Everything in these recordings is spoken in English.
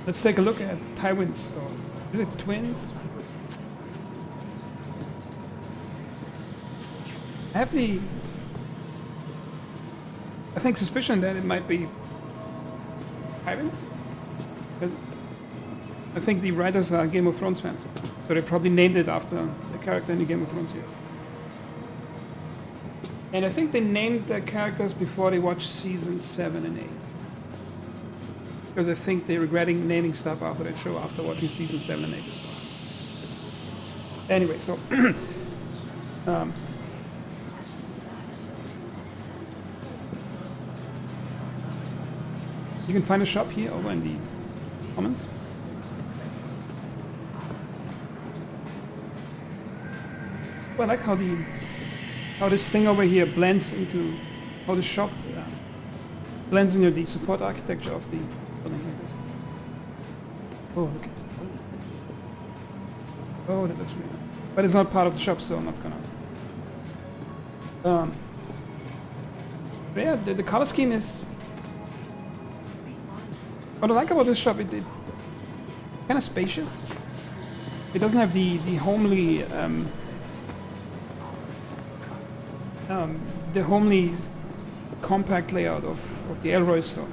Let's take a look at Twins. Or is it Twins? I have the, I think, suspicion that it might be Twins, because I think the writers are Game of Thrones fans, so they probably named it after the character in the Game of Thrones series. And I think they named their characters before they watched season 7 and 8. Because I think they're regretting naming stuff after that show after watching season 7 and 8. Anyway, so you can find a shop here over in the comments. Well, I like how this thing over here blends into how the shop blends into the support architecture of the building like this. Oh, okay. Oh, that looks really nice. But it's not part of the shop, so I'm not gonna. But yeah, the color scheme is. What I like about this shop, it kind of spacious. It doesn't have the homely. The homely compact layout of the Elroy store.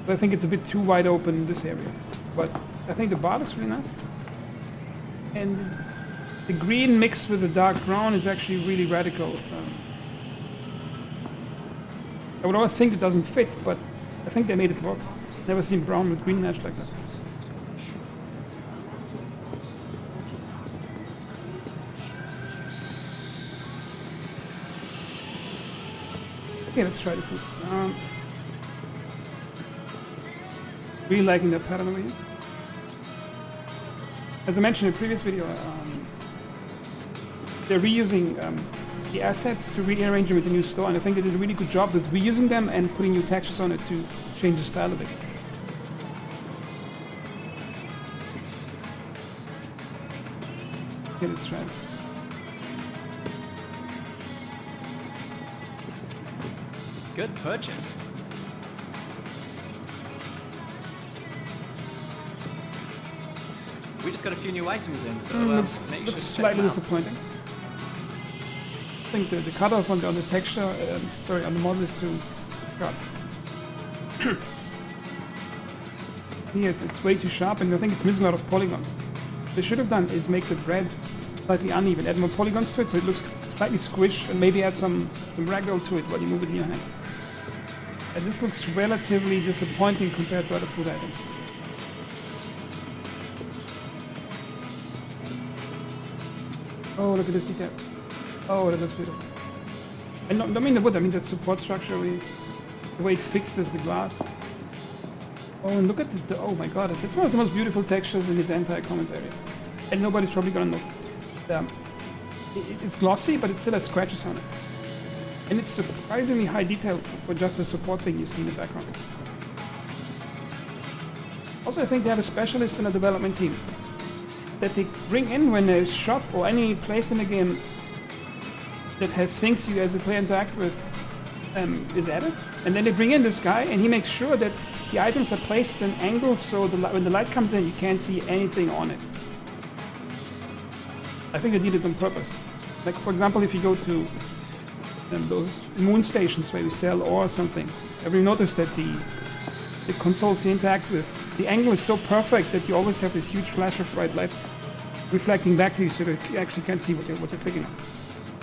But I think it's a bit too wide open in this area. But I think the bar looks really nice. And the green mixed with the dark brown is actually really radical. I would always think it doesn't fit, but I think they made it work. Never seen brown with green match like that. Okay, let's try the food. Really liking that pattern over here. As I mentioned in a previous video, they're reusing the assets to rearrange them with the new store, and I think they did a really good job with reusing them and putting new textures on it to change the style a bit. Okay, let's try it. Good purchase. We just got a few new items in, so looks make sure to check slightly them out. disappointing. I think the cutoff on the texture, sorry, on the model is too sharp. Here it's way too sharp, and I think it's missing a lot of polygons. What they should have done is make the bread slightly uneven, add more polygons to it so it looks slightly squished, and maybe add some ragdoll to it while you move it in your hand. And this looks relatively disappointing compared to other food items. Oh, look at this detail. Oh, that looks beautiful. I don't mean the wood, I mean that support structure, the way it fixes the glass. Oh, and look at oh my god, that's one of the most beautiful textures in this entire comments area. And nobody's probably gonna notice. It's glossy, but it still has scratches on it. And it's surprisingly high detail for just a support thing you see in the background. Also, I think they have a specialist in the development team that they bring in when a shop or any place in the game that has things you as a player interact with is added. And then they bring in this guy and he makes sure that the items are placed at an angle so when the light comes in you can't see anything on it. I think they did it on purpose. Like for example, if you go to those moon stations where we sell ore or something, have you noticed that the consoles you interact with, the angle is so perfect that you always have this huge flash of bright light reflecting back to you so that you actually can't see what you're picking up.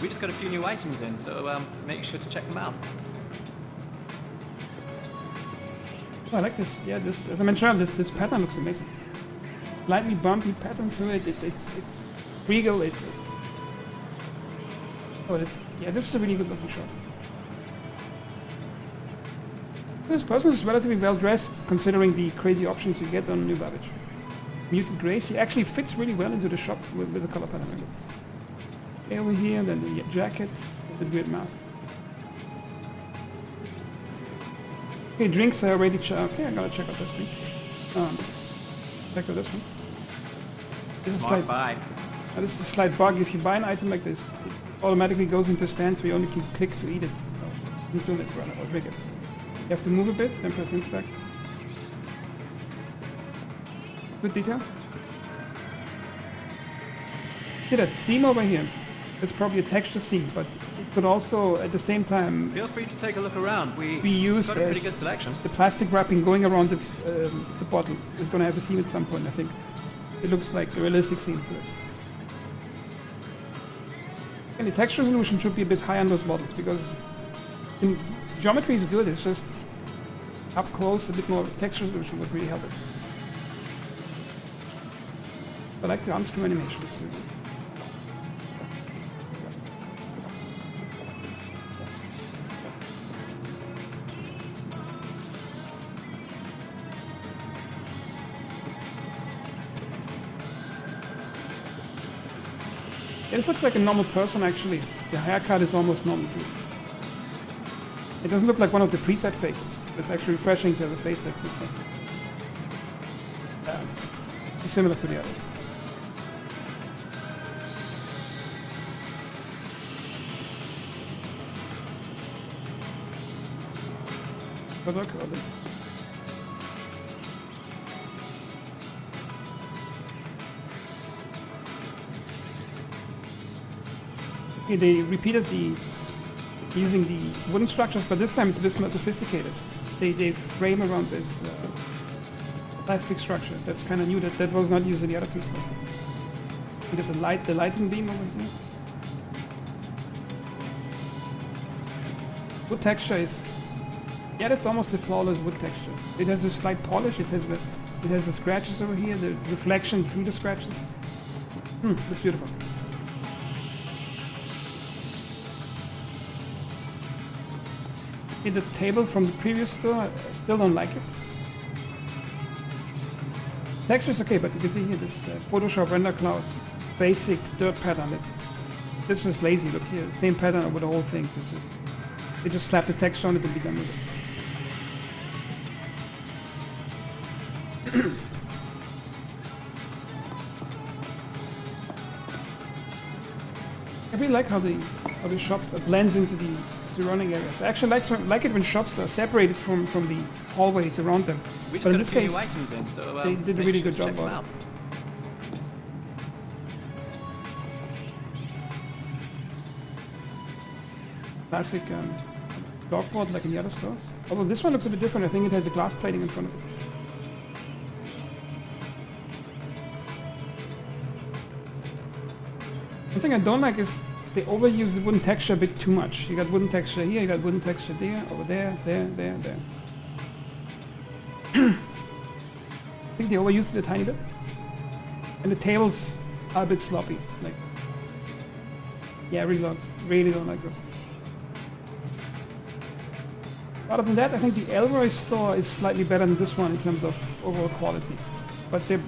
We just got a few new items in, so make sure to check them out. Oh, I like this. Yeah, this, as I mentioned, this pattern looks amazing. Slightly bumpy pattern to it. It's regal. Yeah, this is a really good looking shot. This person is relatively well dressed considering the crazy options you get on New Babbage. Muted grays. He actually fits really well into the shop with the color pattern. Okay, over here, then the jacket, the weird mask. Okay, drinks I already checked. Okay, I gotta check out this drink. Check out this one. This Smart buy. This is a slight bug. If you buy an item like this, it automatically goes into a stance where you only can click to eat it. Into it, rather, or drink it. You have to move a bit, then press inspect. Good detail. See that seam over here? It's probably a texture seam, but it could also, at the same time, Feel free to take a look around. be We've used got a pretty as good selection. the plastic wrapping going around the bottle is going to have a seam at some point, I think. It looks like a realistic seam to it. And the texture resolution should be a bit high on those bottles because the geometry is good, it's just up close a bit more texture resolution would really help it. I like the unscrew animation, it's really good. Yeah, this looks like a normal person actually. The haircut is almost normal too. It doesn't look like one of the preset faces. It's actually refreshing to have a face that's similar to the others. But look at this. Okay, they repeated using the wooden structures, but this time it's a bit more sophisticated. They frame around this plastic structure. That's kind of new. That was not used in the other two stuff. You get the lighting beam over here. Wood texture is, yeah, that's almost a flawless wood texture. It has a slight polish. It has the scratches over here, the reflection through the scratches. It's beautiful. The table from the previous store, I still don't like it. Texture is okay, but you can see here this Photoshop render cloud basic dirt pattern. It's just lazy. Look here, same pattern over the whole thing. They just slap the texture on it and be done with it. I really like how the shop blends into the surrounding areas. I actually like it when shops are separated from the hallways around them. We just But in got a this few case, new items in, so they did a make really sure good to check job them on it. out. Classic chalkboard like in the other stores. Although this one looks a bit different. I think it has a glass plating in front of it. One thing I don't like is they overuse the wooden texture a bit too much. You got wooden texture here, you got wooden texture there, over there, there. I think they overused it a tiny bit. And the tables are a bit sloppy. Like, yeah, I really don't like this. Other than that, I think the Elroy store is slightly better than this one in terms of overall quality. But they're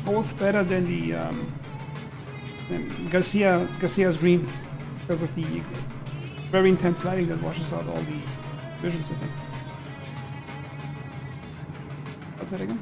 both better than the Garcia's greens because of the very intense lighting that washes out all the visuals, I think. What's that again?